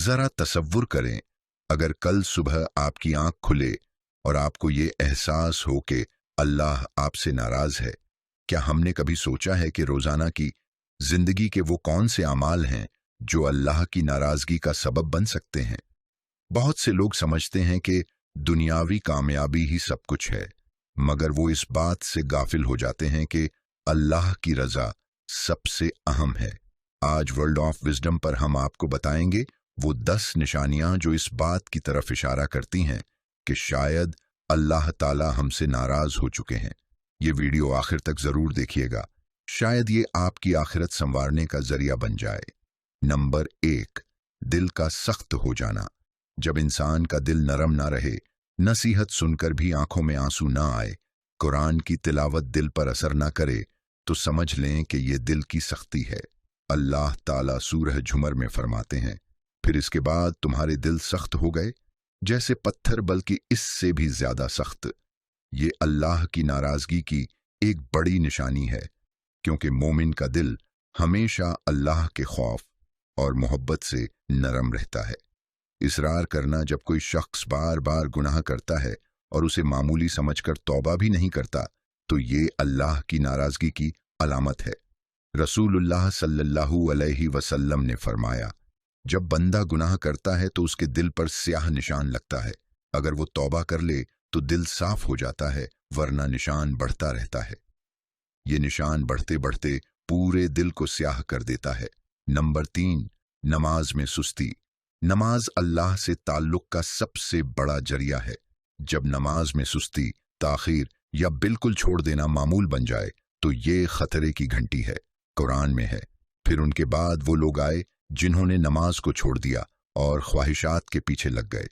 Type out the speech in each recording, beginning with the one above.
जरा तसव्वुर करें, अगर कल सुबह आपकी आंख खुले और आपको ये एहसास हो कि अल्लाह आपसे नाराज है। क्या हमने कभी सोचा है कि रोजाना की जिंदगी के वो कौन से अमाल हैं जो अल्लाह की नाराजगी का सबब बन सकते हैं? बहुत से लोग समझते हैं कि दुनियावी कामयाबी ही सब कुछ है, मगर वो इस बात से गाफिल हो जाते हैं कि अल्लाह की रजा सबसे अहम है। आज वर्ल्ड ऑफ विजडम पर हम आपको बताएंगे वो 10 निशानियां जो इस बात की तरफ इशारा करती हैं कि शायद अल्लाह ताला हमसे नाराज हो चुके हैं। ये वीडियो आखिर तक जरूर देखिएगा, शायद ये आपकी आखिरत संवारने का जरिया बन जाए। नंबर 1, दिल का सख्त हो जाना। जब इंसान का दिल नरम ना रहे, नसीहत सुनकर भी आंखों में आंसू ना आए, कुरान की तिलावत दिल पर असर ना करे, तो समझ लें कि ये दिल की सख्ती है। अल्लाह ताला सूरह झुमर में फरमाते हैं, फिर इसके बाद तुम्हारे दिल सख्त हो गए जैसे पत्थर, बल्कि इससे भी ज्यादा सख्त। ये अल्लाह की नाराजगी की एक बड़ी निशानी है, क्योंकि मोमिन का दिल हमेशा अल्लाह के खौफ और मोहब्बत से नरम रहता है। इसरार करना, जब कोई शख्स बार बार गुनाह करता है और उसे मामूली समझकर तौबा भी नहीं करता, तो ये अल्लाह की नाराजगी की अलामत है। रसूलुल्लाह सल्लल्लाहु अलैहि वसल्लम ने फरमाया, जब बंदा गुनाह करता है तो उसके दिल पर स्याह निशान लगता है। अगर वो तौबा कर ले तो दिल साफ हो जाता है, वरना निशान बढ़ता रहता है। ये निशान बढ़ते बढ़ते पूरे दिल को स्याह कर देता है। नंबर 3, नमाज में सुस्ती। नमाज अल्लाह से ताल्लुक का सबसे बड़ा जरिया है। जब नमाज में सुस्ती, ताखीर या बिल्कुल छोड़ देना मामूल बन जाए, तो ये खतरे की घंटी है। कुरान में है, फिर उनके बाद वो लोग आए जिन्होंने नमाज को छोड़ दिया और ख्वाहिशात के पीछे लग गए।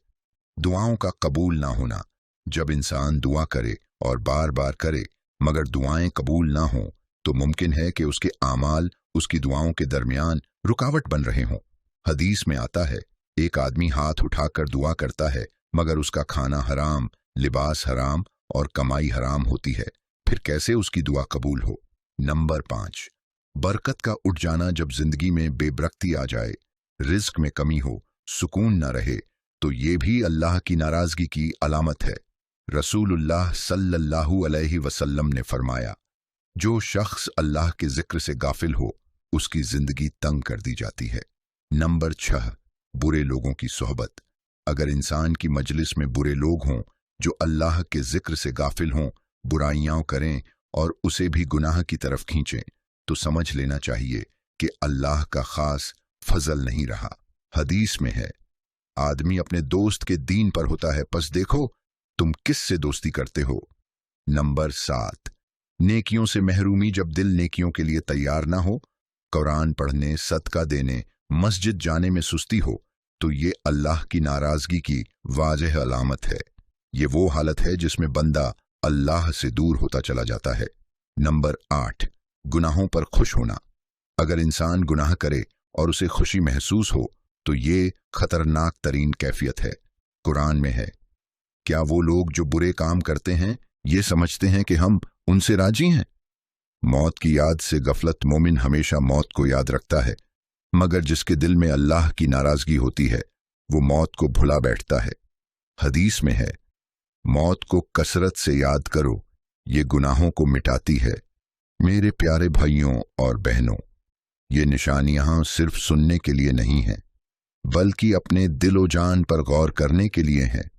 दुआओं का कबूल ना होना। जब इंसान दुआ करे और बार बार करे मगर दुआएं कबूल ना हों, तो मुमकिन है कि उसके आमाल उसकी दुआओं के दरमियान रुकावट बन रहे हों। हदीस में आता है, एक आदमी हाथ उठाकर दुआ करता है मगर उसका खाना हराम, लिबास हराम और कमाई हराम होती है, फिर कैसे उसकी दुआ कबूल हो? नंबर 5, बरकत का उठ जाना। जब जिंदगी में बेबरकती आ जाए, रिज्क में कमी हो, सुकून न रहे, तो ये भी अल्लाह की नाराजगी की अलामत है। रसूलुल्लाह सल्लल्लाहु अलैहि वसल्लम ने फरमाया, जो शख्स अल्लाह के जिक्र से गाफिल हो, उसकी जिंदगी तंग कर दी जाती है। नंबर 6, बुरे लोगों की सोहबत। अगर इंसान की मजलिस में बुरे लोग हों जो अल्लाह के जिक्र से गाफिल हों, बुराइयां करें और उसे भी गुनाह की तरफ खींचें, तो समझ लेना चाहिए कि अल्लाह का खास फजल नहीं रहा। हदीस में है, आदमी अपने दोस्त के दीन पर होता है, पस देखो तुम किस से दोस्ती करते हो। नंबर 7, नेकियों से महरूमी। जब दिल नेकियों के लिए तैयार ना हो, कुरान पढ़ने, सदका देने, मस्जिद जाने में सुस्ती हो, तो ये अल्लाह की नाराजगी की वाज़ेह अलामत है। ये वो हालत है जिसमें बंदा अल्लाह से दूर होता चला जाता है। नंबर 8, गुनाहों पर खुश होना। अगर इंसान गुनाह करे और उसे खुशी महसूस हो, तो ये खतरनाक तरीन कैफियत है। कुरान में है, क्या वो लोग जो बुरे काम करते हैं ये समझते हैं कि हम उनसे राजी हैं? मौत की याद से गफलत। मोमिन हमेशा मौत को याद रखता है, मगर जिसके दिल में अल्लाह की नाराजगी होती है, वो मौत को भुला बैठता है। हदीस में है, मौत को कसरत से याद करो, ये गुनाहों को मिटाती है। मेरे प्यारे भाइयों और बहनों, ये निशानियां सिर्फ सुनने के लिए नहीं हैं, बल्कि अपने दिलो जान पर गौर करने के लिए हैं।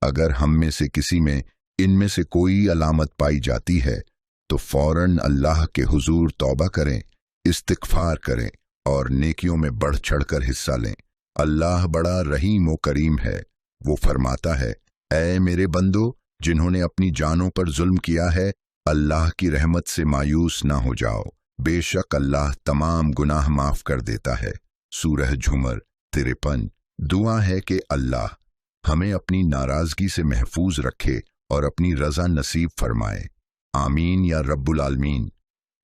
अगर हम में से किसी में इनमें से कोई अलामत पाई जाती है, तो फौरन अल्लाह के हुजूर तौबा करें, इस्तिग़फ़ार करें और नेकियों में बढ़ चढ़कर हिस्सा लें। अल्लाह बड़ा रहीम व करीम है। वो फरमाता है, ऐ मेरे बंदो, जिन्होंने अपनी जानों पर जुल्म किया है, अल्लाह की रहमत से मायूस ना हो जाओ, बेशक अल्लाह तमाम गुनाह माफ कर देता है। सूरह झुमर 53। दुआ है कि अल्लाह हमें अपनी नाराजगी से महफूज रखे और अपनी रजा नसीब फरमाए। आमीन या रब्बुल आलमीन।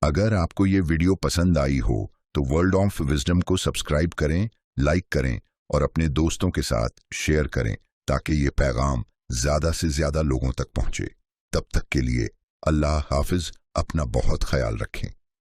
अगर आपको ये वीडियो पसंद आई हो तो वर्ल्ड ऑफ विजडम को सब्सक्राइब करें, लाइक करें और अपने दोस्तों के साथ शेयर करें, ताकि ये पैगाम ज़्यादा से ज़्यादा लोगों तक पहुँचे। तब तक के लिए अल्लाह हाफिज। अपना बहुत ख्याल रखें।